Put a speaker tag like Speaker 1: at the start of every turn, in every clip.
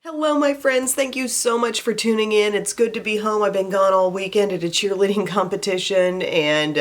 Speaker 1: Hello my friends, thank you so much for tuning in. It's good to be home. I've been gone all weekend at a cheerleading competition and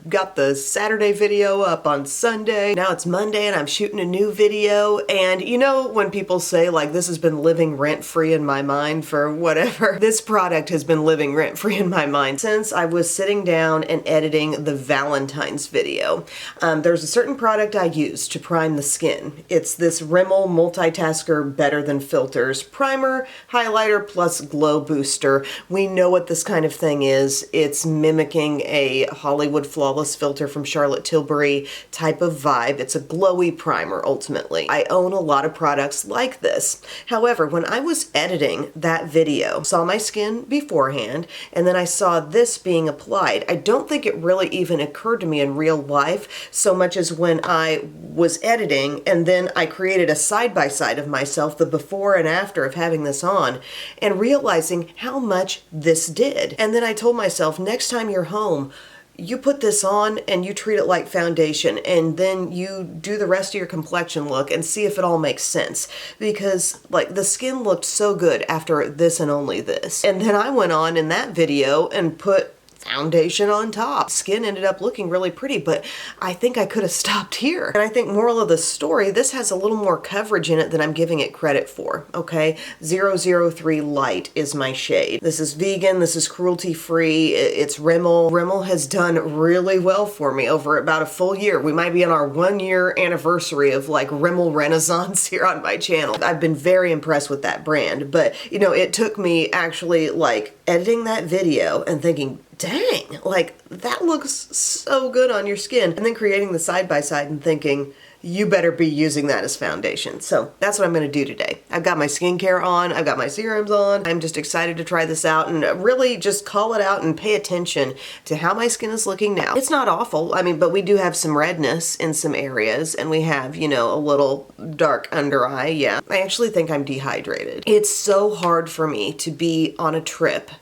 Speaker 1: got the Saturday video up on Sunday. Now it's Monday and I'm shooting a new video, and you know when people say like this has been living rent-free in my mind for whatever, this product has been living rent-free in my mind since I was sitting down and editing the Valentine's video. There's a certain product I use to prime the skin. It's this Rimmel Multitasker Better Than Filters primer, highlighter, plus glow booster. We know what this kind of thing is. It's mimicking a Hollywood Flawless filter from Charlotte Tilbury type of vibe. It's a glowy primer, ultimately. I own a lot of products like this. However, when I was editing that video, saw my skin beforehand, and then I saw this being applied. I don't think it really even occurred to me in real life so much as when I was editing, and then I created a side-by-side of myself, the before and after of having this on, and realizing how much this did. And then I told myself, next time you're home, you put this on and you treat it like foundation, and then you do the rest of your complexion look and see if it all makes sense. Because like the skin looked so good after this and only this. And then I went on in that video and put foundation on top. Skin ended up looking really pretty, but I think I could have stopped here. And I think moral of the story, this has a little more coverage in it than I'm giving it credit for, okay? 003 Light is my shade. This is vegan, this is cruelty-free, it's Rimmel. Rimmel has done really well for me over about a full year. We might be on our 1-year anniversary of like Rimmel Renaissance here on my channel. I've been very impressed with that brand, but you know, it took me actually like editing that video and thinking, dang, like that looks so good on your skin. And then creating the side-by-side and thinking, you better be using that as foundation. So that's what I'm gonna do today. I've got my skincare on, I've got my serums on. I'm just excited to try this out and really just call it out and pay attention to how my skin is looking now. It's not awful, I mean, but we do have some redness in some areas, and we have, you know, a little dark under eye, yeah. I actually think I'm dehydrated. It's so hard for me to be on a trip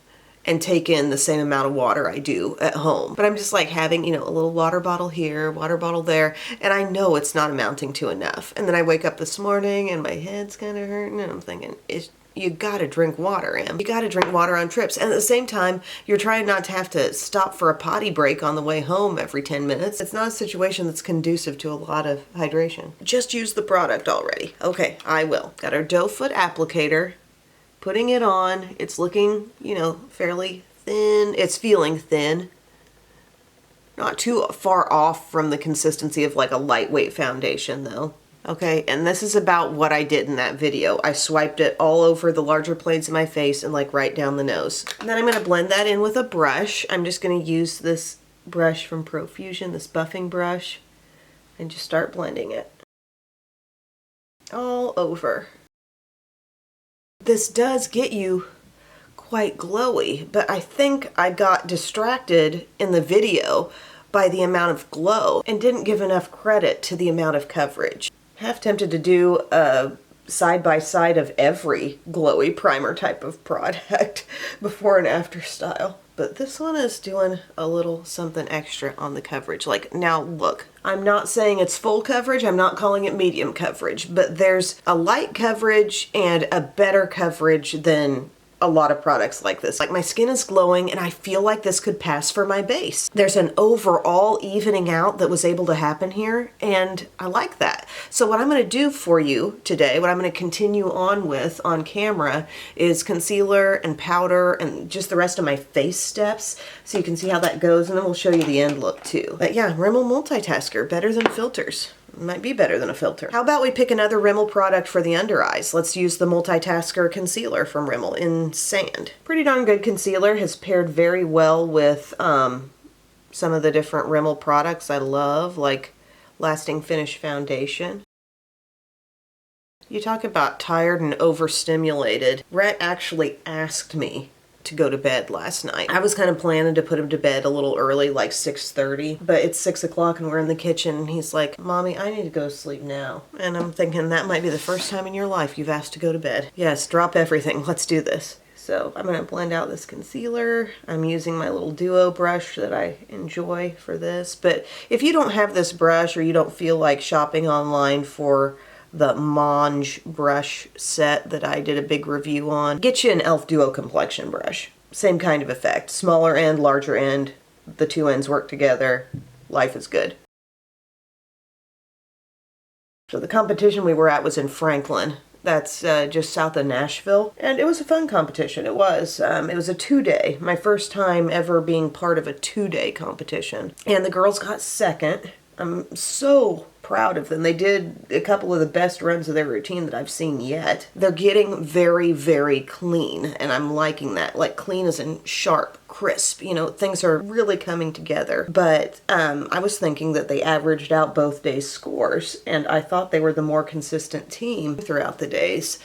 Speaker 1: and take in the same amount of water I do at home. But I'm just like having, you know, a little water bottle here, water bottle there, and I know it's not amounting to enough. And then I wake up this morning and my head's kind of hurting, and I'm thinking, you gotta drink water, Em. You gotta drink water on trips. And at the same time, you're trying not to have to stop for a potty break on the way home every 10 minutes. It's not a situation that's conducive to a lot of hydration. Just use the product already. Okay, I will. Got our doe foot applicator. Putting it on, it's looking, you know, fairly thin. It's feeling thin. Not too far off from the consistency of like a lightweight foundation though. Okay, and this is about what I did in that video. I swiped it all over the larger planes of my face and like right down the nose. And then I'm gonna blend that in with a brush. I'm just gonna use this brush from Profusion, this buffing brush, and just start blending it all over. This does get you quite glowy, but I think I got distracted in the video by the amount of glow and didn't give enough credit to the amount of coverage. Half tempted to do a side-by-side of every glowy primer type of product before and after style. But this one is doing a little something extra on the coverage. Like, now look, I'm not saying it's full coverage, I'm not calling it medium coverage, but there's a light coverage and a better coverage than a lot of products like this. Like, my skin is glowing and I feel like this could pass for my base. There's an overall evening out that was able to happen here, and I like that. So what I'm gonna do for you today, what I'm gonna continue on with on camera, is concealer and powder and just the rest of my face steps, so you can see how that goes, and then we'll show you the end look too. But yeah, Rimmel Multitasker, better than filters. Might be better than a filter. How about we pick another Rimmel product for the under eyes? Let's use the Multitasker Concealer from Rimmel in Sand. Pretty darn good concealer, has paired very well with some of the different Rimmel products I love, like Lasting Finish Foundation. You talk about tired and overstimulated. Rhett actually asked me to go to bed last night. I was kind of planning to put him to bed a little early, like 6:30, but it's 6 o'clock and we're in the kitchen and he's like, Mommy, I need to go to sleep now. And I'm thinking that might be the first time in your life you've asked to go to bed. Yes, drop everything, let's do this. So I'm gonna blend out this concealer. I'm using my little duo brush that I enjoy for this, but if you don't have this brush or you don't feel like shopping online for the Mange brush set that I did a big review on. Get you an e.l.f. Duo Complexion brush. Same kind of effect. Smaller end, larger end. The two ends work together. Life is good. So the competition we were at was in Franklin. That's just south of Nashville. And it was a fun competition. It was. It was a 2-day. My first time ever being part of a 2-day competition. And the girls got second. I'm so proud of them. They did a couple of the best runs of their routine that I've seen yet. They're getting very, very clean, and I'm liking that. Like clean as in sharp, crisp, you know, things are really coming together. But I was thinking that they averaged out both days' scores, and I thought they were the more consistent team throughout the days.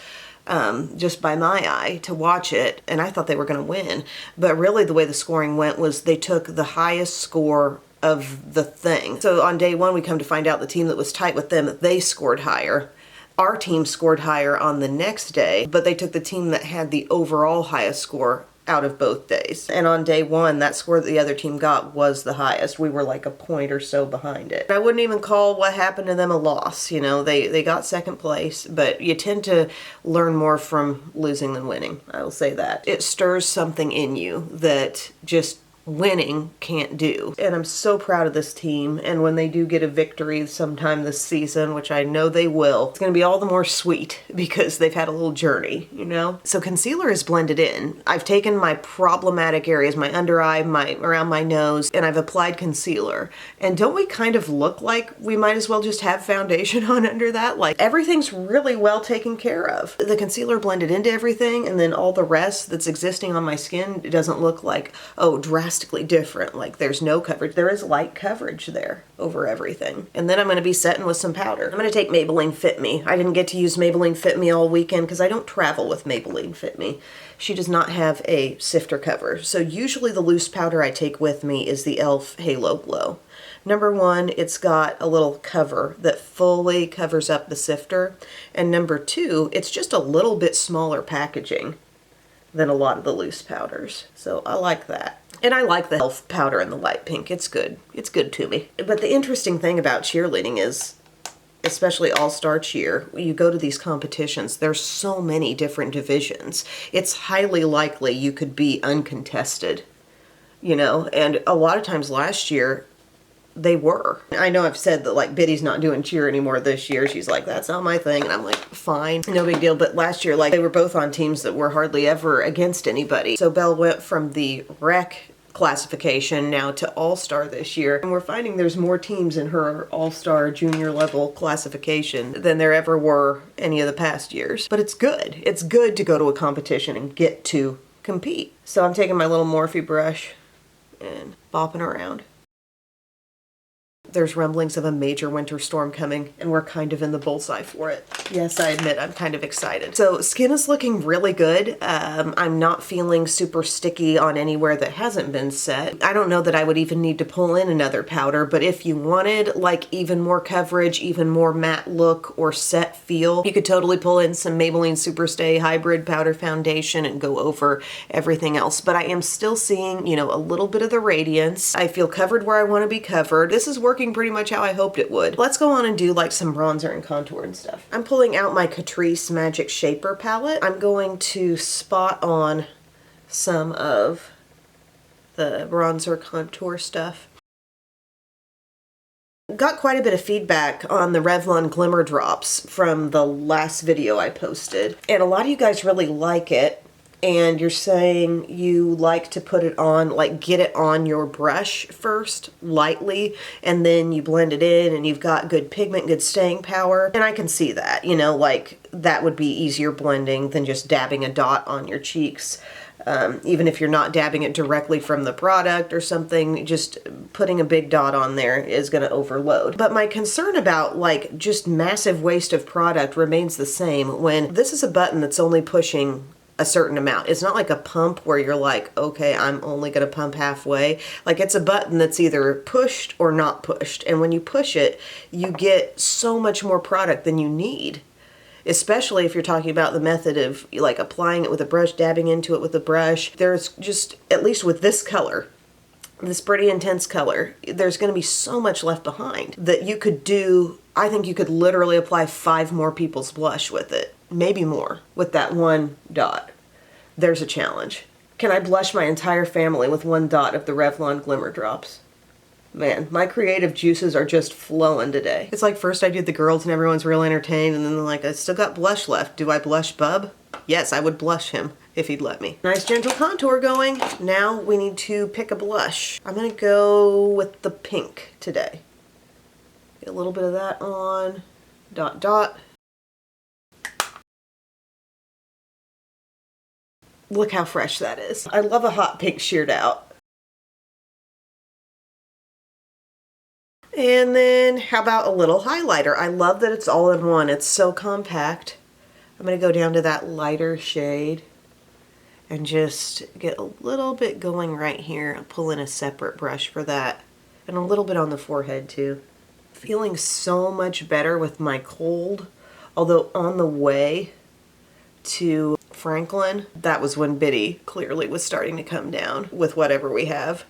Speaker 1: Just by my eye to watch it, and I thought they were going to win. But really the way the scoring went was they took the highest score of the thing. So on day one, we come to find out the team that was tight with them, they scored higher. Our team scored higher on the next day, but they took the team that had the overall highest score out of both days. And on day one, that score that the other team got was the highest. We were like a point or so behind it. I wouldn't even call what happened to them a loss. You know, they got second place, but you tend to learn more from losing than winning. I will say that. It stirs something in you that just winning can't do. And I'm so proud of this team, and when they do get a victory sometime this season, which I know they will, it's going to be all the more sweet because they've had a little journey, you know? So concealer is blended in. I've taken my problematic areas, my under eye, around my nose, and I've applied concealer. And don't we kind of look like we might as well just have foundation on under that? Like everything's really well taken care of. The concealer blended into everything, and then all the rest that's existing on my skin, it doesn't look like, oh, drastically different. Like there's no coverage. There is light coverage there over everything. And then I'm going to be setting with some powder. I'm going to take Maybelline Fit Me. I didn't get to use Maybelline Fit Me all weekend because I don't travel with Maybelline Fit Me. She does not have a sifter cover. So usually the loose powder I take with me is the e.l.f. Halo Glow. Number one, it's got a little cover that fully covers up the sifter. And number two, it's just a little bit smaller packaging than a lot of the loose powders. So I like that. And I like the e.l.f. powder in the light pink. It's good. It's good to me. But the interesting thing about cheerleading is, especially all-star cheer, you go to these competitions, there's so many different divisions. It's highly likely you could be uncontested, you know? And a lot of times last year, they were. I know I've said that like Biddy's not doing cheer anymore this year. She's like, that's not my thing. And I'm like, fine, no big deal. But last year, like they were both on teams that were hardly ever against anybody. So Belle went from the rec classification now to all-star this year. And we're finding there's more teams in her all-star junior level classification than there ever were any of the past years. But it's good. It's good to go to a competition and get to compete. So I'm taking my little Morphe brush and bopping around. There's rumblings of a major winter storm coming, and we're kind of in the bullseye for it. Yes, I admit I'm kind of excited. So skin is looking really good. I'm not feeling super sticky on anywhere that hasn't been set. I don't know that I would even need to pull in another powder, but if you wanted like even more coverage, even more matte look or set feel, you could totally pull in some Maybelline Superstay Hybrid Powder Foundation and go over everything else. But I am still seeing, you know, a little bit of the radiance. I feel covered where I want to be covered. This is working pretty much how I hoped it would. Let's go on and do like some bronzer and contour and stuff. I'm pulling out my Catrice Magic Shaper palette. I'm going to spot on some of the bronzer contour stuff. Got quite a bit of feedback on the Revlon Glimmer Drops from the last video I posted, and a lot of you guys really like it. And you're saying you like to put it on, like get it on your brush first, lightly, and then you blend it in and you've got good pigment, good staying power. And I can see that, you know, like that would be easier blending than just dabbing a dot on your cheeks. Even if you're not dabbing it directly from the product or something, just putting a big dot on there is going to overload. But my concern about like just massive waste of product remains the same when this is a button that's only pushing a certain amount. It's not like a pump where you're like, okay, I'm only going to pump halfway. Like it's a button that's either pushed or not pushed. And when you push it, you get so much more product than you need. Especially if you're talking about the method of like applying it with a brush, dabbing into it with a brush. There's just, at least with this color, this pretty intense color, there's going to be so much left behind that you could do I think you could literally apply 5 more people's blush with it. Maybe more, with that one dot. There's a challenge. Can I blush my entire family with 1 dot of the Revlon Glimmer Drops? Man, my creative juices are just flowing today. It's like first I did the girls and everyone's real entertained, and then they're like, I still got blush left. Do I blush Bub? Yes, I would blush him if he'd let me. Nice gentle contour going. Now we need to pick a blush. I'm gonna go with the pink today. Get a little bit of that on. Dot, dot. Look how fresh that is. I love a hot pink sheared out. And then how about a little highlighter? I love that it's all in one. It's so compact. I'm gonna go down to that lighter shade and just get a little bit going right here. I'll pull in a separate brush for that. And a little bit on the forehead too. Feeling so much better with my cold. Although on the way to Franklin, that was when Biddy clearly was starting to come down with whatever we have.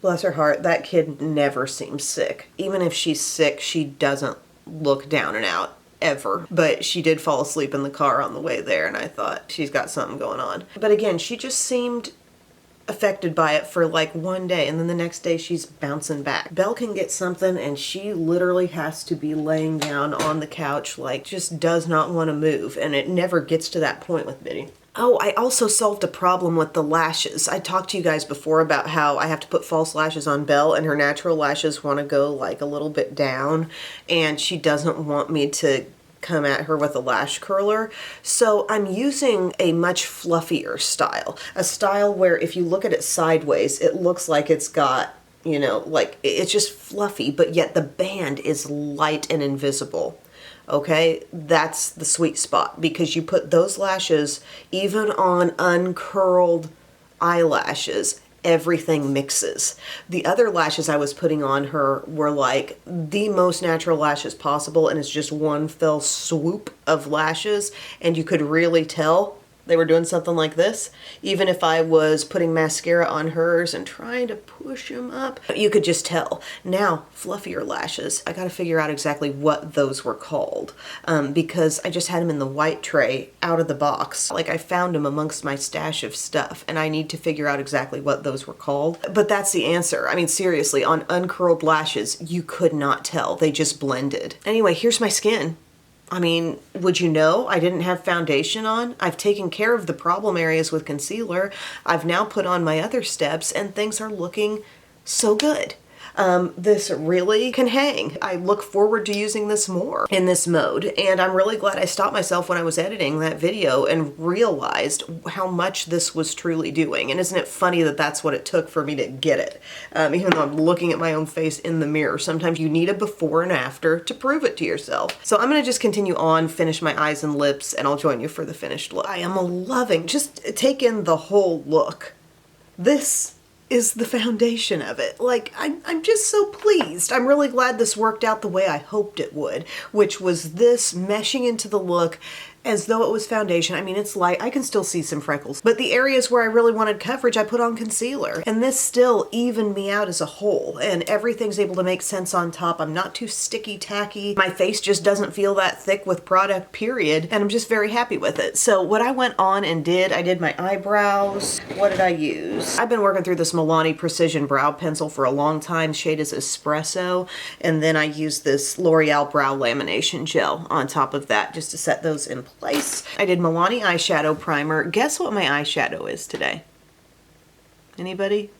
Speaker 1: Bless her heart, that kid never seems sick. Even if she's sick, she doesn't look down and out, ever. But she did fall asleep in the car on the way there, and I thought, she's got something going on. But again, she just seemed affected by it for like one day, and then the next day she's bouncing back. Belle can get something and she literally has to be laying down on the couch, like just does not want to move, and it never gets to that point with Biddy. Oh, I also solved a problem with the lashes. I talked to you guys before about how I have to put false lashes on Belle, and her natural lashes want to go like a little bit down, and she doesn't want me to come at her with a lash curler. So I'm using a much fluffier style. A style where if you look at it sideways, it looks like it's got, you know, like it's just fluffy, but yet the band is light and invisible. Okay, that's the sweet spot, because you put those lashes even on uncurled eyelashes, everything mixes. The other lashes I was putting on her were like the most natural lashes possible, and it's just one fell swoop of lashes, and you could really tell they were doing something like this. Even if I was putting mascara on hers and trying to push them up, you could just tell. Now, fluffier lashes, I gotta figure out exactly what those were called, because I just had them in the white tray out of the box. Like, I found them amongst my stash of stuff, and I need to figure out exactly what those were called. But that's the answer. I mean, seriously, on uncurled lashes, you could not tell. They just blended. Anyway, here's my skin. I mean, would you know I didn't have foundation on? I've taken care of the problem areas with concealer. I've now put on my other steps, and things are looking so good. This really can hang. I look forward to using this more in this mode, and I'm really glad I stopped myself when I was editing that video and realized how much this was truly doing. And isn't it funny that that's what it took for me to get it? Even though I'm looking at my own face in the mirror, sometimes you need a before and after to prove it to yourself. So I'm gonna just continue on, finish my eyes and lips, and I'll join you for the finished look. I am loving, just take in the whole look. This is the foundation of it. Like, I'm just so pleased. I'm really glad this worked out the way I hoped it would, which was this meshing into the look as though it was foundation. I mean, it's light. I can still see some freckles, but the areas where I really wanted coverage, I put on concealer, and this still evened me out as a whole, and everything's able to make sense on top. I'm not too sticky tacky. My face just doesn't feel that thick with product, period, and I'm just very happy with it. So what I went on and did, I did my eyebrows. What did I use? I've been working through this Milani Precision Brow Pencil for a long time. Shade is Espresso, and then I used this L'Oreal Brow Lamination Gel on top of that just to set those in place. I did Milani eyeshadow primer. Guess what my eyeshadow is today? Anybody?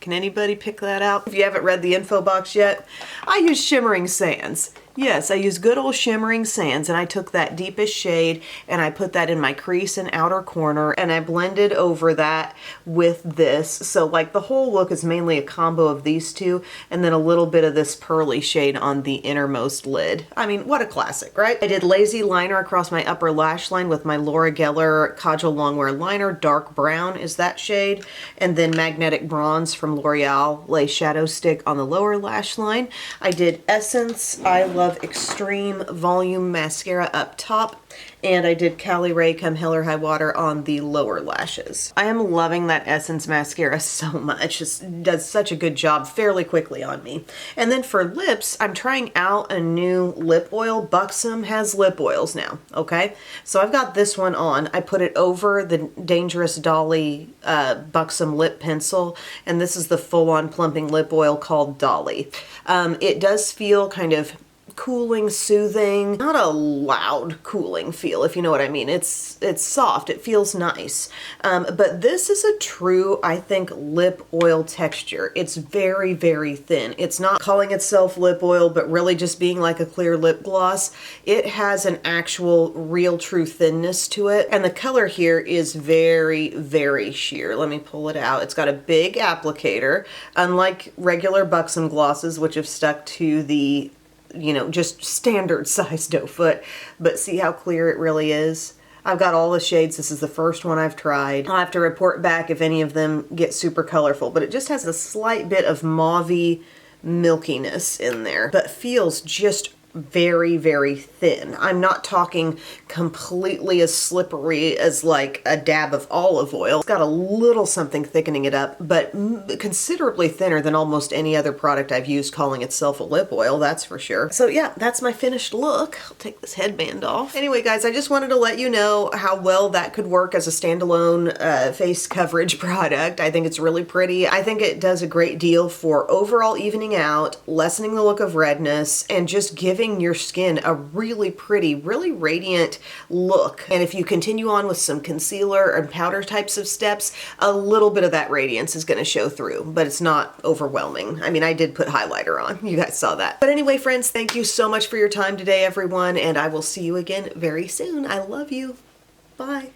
Speaker 1: Can anybody pick that out? If you haven't read the info box yet, I use Shimmering Sands. Yes, I use good old Shimmering Sands, and I took that deepest shade and I put that in my crease and outer corner, and I blended over that with this. So like the whole look is mainly a combo of these two, and then a little bit of this pearly shade on the innermost lid. I mean, what a classic, right? I did Lazy Liner across my upper lash line with my Laura Geller Kajal Longwear Liner. Dark brown is that shade. And then Magnetic Bronze from L'Oreal Lace Shadow Stick on the lower lash line. I did Essence Eyeliner love Extreme Volume Mascara up top, and I did Cali Ray Come Hell or High Water on the lower lashes. I am loving that Essence mascara so much. It does such a good job fairly quickly on me. And then for lips, I'm trying out a new lip oil. Buxom has lip oils now, okay? So I've got this one on. I put it over the Dangerous Dolly Buxom lip pencil, and this is the full-on plumping lip oil called Dolly. It does feel kind of cooling, soothing, not a loud cooling feel, if you know what I mean. It's soft, it feels nice. But this is a true, I think, lip oil texture. It's very, very thin. It's not calling itself lip oil, but really just being like a clear lip gloss. It has an actual, real, true thinness to it. And the color here is very, very sheer. Let me pull it out. It's got a big applicator, unlike regular Buxom glosses, which have stuck to the, you know, just standard size doe foot, but see how clear it really is? I've got all the shades. This is the first one I've tried. I'll have to report back if any of them get super colorful, but it just has a slight bit of mauvey milkiness in there, but feels just very, very thin. I'm not talking completely as slippery as like a dab of olive oil. It's got a little something thickening it up, but considerably thinner than almost any other product I've used calling itself a lip oil, that's for sure. So yeah, that's my finished look. I'll take this headband off. Anyway, guys, I just wanted to let you know how well that could work as a standalone face coverage product. I think it's really pretty. I think it does a great deal for overall evening out, lessening the look of redness, and just giving your skin a really pretty, really radiant look. And if you continue on with some concealer and powder types of steps, a little bit of that radiance is going to show through, but it's not overwhelming. I mean, I did put highlighter on. You guys saw that. But anyway, friends, thank you so much for your time today, everyone, and I will see you again very soon. I love you. Bye.